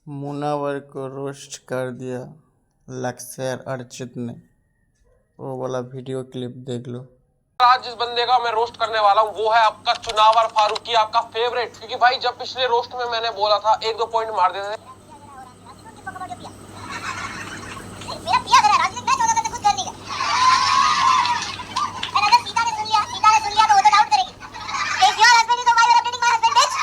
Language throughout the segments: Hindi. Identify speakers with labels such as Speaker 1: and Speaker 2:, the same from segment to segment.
Speaker 1: मुनावर को रोस्ट कर दिया लक्सर अर्चित ने। वो वाला वीडियो क्लिप देख लो।
Speaker 2: आज जिस बंदे का मैं रोस्ट करने वाला हूँ वो है आपका चुनावर फारूकी, आपका फेवरेट। क्योंकि भाई जब पिछले रोस्ट में मैंने बोला था एक दो पॉइंट मार देते थे।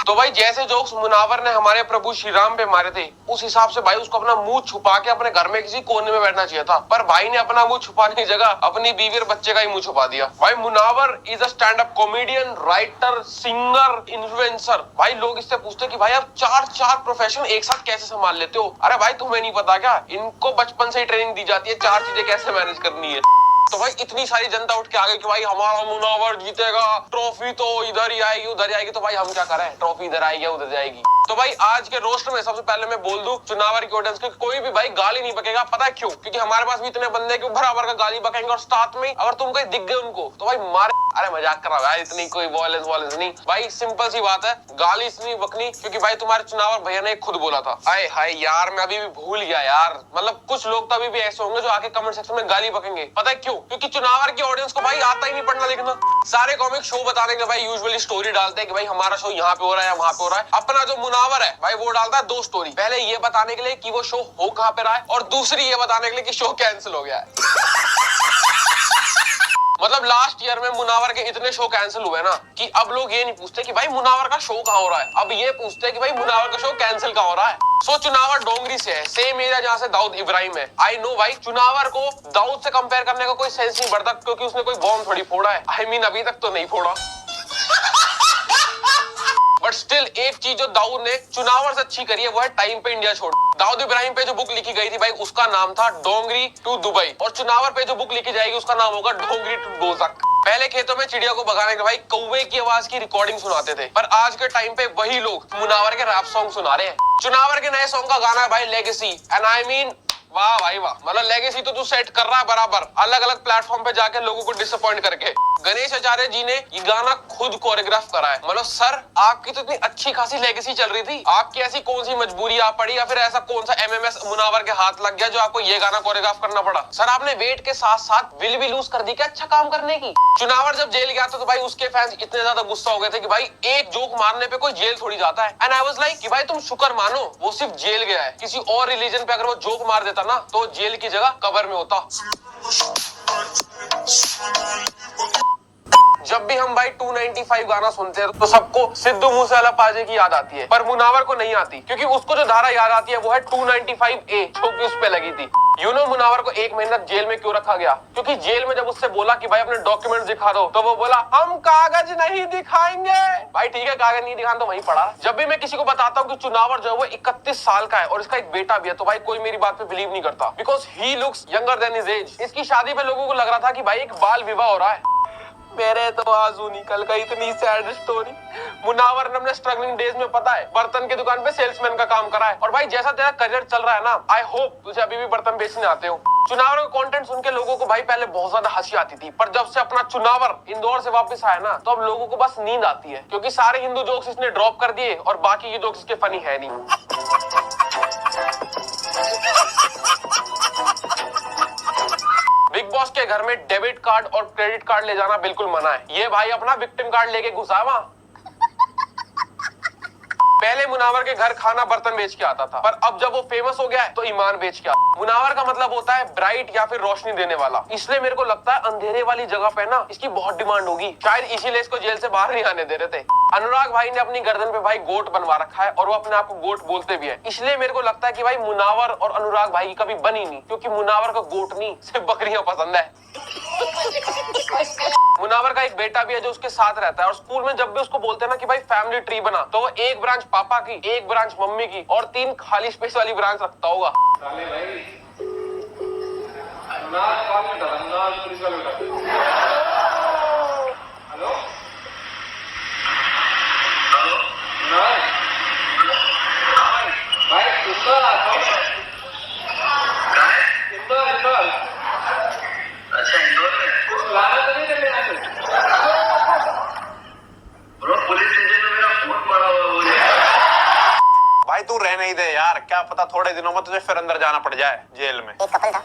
Speaker 2: तो भाई जैसे जोक्स मुनावर ने हमारे प्रभु श्री राम पे मारे थे उस हिसाब से भाई उसको अपना मुंह छुपा के अपने घर में किसी कोने में बैठना चाहिए था, पर भाई ने अपना मुंह छुपाने की जगह अपनी बीवी और बच्चे का ही मुंह छुपा दिया। भाई Munawar is a stand up comedian, writer, singer, influencer. भाई लोग इससे पूछते कि भाई आप चार प्रोफेशन एक साथ कैसे संभाल लेते हो। अरे भाई तुम्हें नहीं पता क्या, इनको बचपन से ही ट्रेनिंग दी जाती है चार चीजें कैसे मैनेज करनी है। तो भाई इतनी सारी जनता उठ के आ गई कि भाई हमारा मुनावर जीतेगा, ट्रॉफी तो इधर ही आएगी उधर ही आएगी। तो भाई हम क्या करें, ट्रॉफी इधर आएगी उधर जाएगी। तो भाई आज के रोस्ट में सबसे पहले मैं बोल दूं चुनावर की ऑडियंस को, कोई भी भाई गाली नहीं बकेगा। पता है क्यों? क्योंकि हमारे पास भी इतने बंदे के बराबर का गाली बकेंगे और साथ में अगर तुम कहीं दिख गए उनको तो भाई मारे। अरे मजाक कर रहा है, इतनी कोई वॉयलेंस नहीं भाई, सिंपल सी बात है, गाली इसलिए बकनी क्योंकि भाई तुम्हारे चुनावर भैया ने खुद बोला था। आए हाय यार, मैं अभी भी भूल गया यार। मतलब कुछ लोग तो अभी भी ऐसे होंगे जो आके कमेंट सेक्शन में गाली बकेंगे। पता है क्यों? क्योंकि चुनावर की ऑडियंस को भाई आता ही नहीं पढ़ना लिखना। सारे कॉमिक शो बताने के भाई यूजुअली स्टोरी डालते हैं कि भाई हमारा शो यहाँ पे हो रहा है वहां पे हो रहा है। अपना जो मुनावर है भाई वो डालता है दो स्टोरी, पहले ये बताने के लिए कि वो शो हो कहाँ पे रहा है और दूसरी ये बताने के लिए कि शो कैंसिल हो गया है। मतलब लास्ट ईयर में मुनावर के इतने शो कैंसिल हुए ना कि अब लोग ये नहीं पूछते कि भाई मुनावर का शो कहाँ हो रहा है, अब ये पूछते हैं कि भाई मुनावर का शो कैंसिल कहाँ हो रहा है। सो चुनावर डोंगरी से है, सेम एरिया जहाँ से दाऊद इब्राहिम है। आई नो भाई चुनावर को दाऊद से कंपेयर करने का कोई सेंस नहीं बढ़ता क्योंकि उसने कोई बॉम्ब थोड़ी फोड़ा है। आई मीन अभी तक तो नहीं फोड़ा। बट स्टिल एक चीज जो दाऊद ने चुनावर से अच्छी करी है वो है टाइम पे इंडिया छोड़। दाऊद इब्राहिम पे जो बुक लिखी गई थी भाई उसका नाम था डोंगरी टू दुबई, और चुनावर पे जो बुक लिखी जाएगी उसका नाम होगा डोंगरी टू डोजक। पहले खेतों में चिड़िया को भगाने के भाई कौवे की आवाज की रिकॉर्डिंग सुनाते थे, पर आज के टाइम पे वही लोग मुनावर के रैप सॉन्ग सुना रहे हैं। चुनावर के नए सॉन्ग का गाना है भाई लेगेसी, एंड आई मीन वाह भाई वाह। मतलब लेगेसी तो तू सेट कर रहा है बराबर, अलग अलग प्लेटफॉर्म पे जाके लोगों को डिसअपॉइंट करके। गणेश आचार्य जी ने ये गाना खुद कोरियोग्राफ करा है। मतलब सर आपकी तो इतनी अच्छी खासी लेगेसी चल रही थी, आपकी ऐसी कौन सी मजबूरी आ पड़ी या फिर ऐसा कौन सा एमएमएस मुनावर के हाथ लग गया जो आपको ये गाना कोरियोग्राफ करना पड़ा? सर आपने वेट के साथ साथ विल भी लूज कर दी क्या अच्छा काम करने की? चुनावर जब जेल गया था तो भाई उसके फैंस इतने ज्यादा गुस्सा हो गए थे कि भाई एक जोक मारने पे कोई जेल थोड़ी जाता है। एंड आई वाज लाइक कि भाई तुम शुक्र मानो वो सिर्फ जेल गया है, किसी और रिलीजन पे अगर वो जोक मार देता ना तो जेल की जगह कब्र में होता। जब भी हम भाई 295 गाना सुनते हैं तो सबको सिद्धू मूसेवाला पाजे की याद आती है, पर मुनावर को नहीं आती क्योंकि उसको जो धारा याद आती है वो है 295A जो कि उस पे लगी थी। यू नो मुनावर को 1 महीना जेल में क्यों रखा गया? क्योंकि जेल में जब उससे बोला कि भाई अपने डॉक्यूमेंट दिखा दो तो वो बोला हम कागज नहीं दिखाएंगे। भाई ठीक है कागज नहीं दिखाना तो वहीं पड़ा। जब भी मैं किसी को बताता हूँ कि चुनावर जो है वो 31 साल का है और इसका एक बेटा भी है तो भाई कोई मेरी बात पे बिलीव नहीं करता, because he looks younger than his age. इसकी शादी पे लोगों को लग रहा था कि भाई एक बाल विवाह हो रहा है। मेरे तो आंसू निकल गई, इतनी सैड स्टोरी। मुनावर ने अपने स्ट्रगलिंग डेज में पता है बर्तन की दुकान पे सेल्समैन का काम करा है, और भाई जैसा तेरा करियर चल रहा है ना आई होप तुझे अभी भी बर्तन बेचने आते हो। चुनावर का कंटेंट सुन के लोगों को भाई पहले बहुत ज्यादा हंसी आती थी, पर जब से अपना चुनावर इंदौर से वापस आया ना तो अब लोगों को बस नींद आती है क्योंकि सारे हिंदू जोक्स इसने ड्रॉप कर दिए और बाकी के जोक्स इसके फनी है नहीं। बिग बॉस के घर में डेबिट कार्ड और क्रेडिट कार्ड ले जाना बिल्कुल मना है। ये भाई अपना विक्टिम कार्ड लेके घुसा वहां। पहले मुनावर के घर खाना बर्तन बेच के आता था, पर अब जब वो फेमस हो गया है तो ईमान बेच के आता। मुनावर का मतलब होता है ब्राइट या फिर रोशनी देने वाला, इसलिए मेरे को लगता है अंधेरे वाली जगह पे ना इसकी बहुत डिमांड होगी, शायद इसीलिए इसको जेल से बाहर नहीं आने दे रहे थे। अनुराग भाई ने अपनी गर्दन पे भाई गोट बनवा रखा है और वो अपने आप को गोट बोलते भी है, इसलिए मेरे को लगता है कि भाई मुनावर और अनुराग भाई की कभी बनी नहीं क्योंकि मुनावर को गोट नहीं सिर्फ बकरियां पसंद है। मुनावर का एक बेटा भी है जो उसके साथ रहता है और स्कूल में जब भी उसको बोलते हैं ना कि भाई फैमिली ट्री बना तो वो एक ब्रांच पापा की, एक ब्रांच मम्मी की और 3 खाली स्पेस वाली ब्रांच रखता होगा। भाई तू रहने
Speaker 3: नहीं दे यार, क्या पता थोड़े दिनों में तुझे फिर अंदर जाना पड़ जाए जेल में।
Speaker 4: एक कपल था,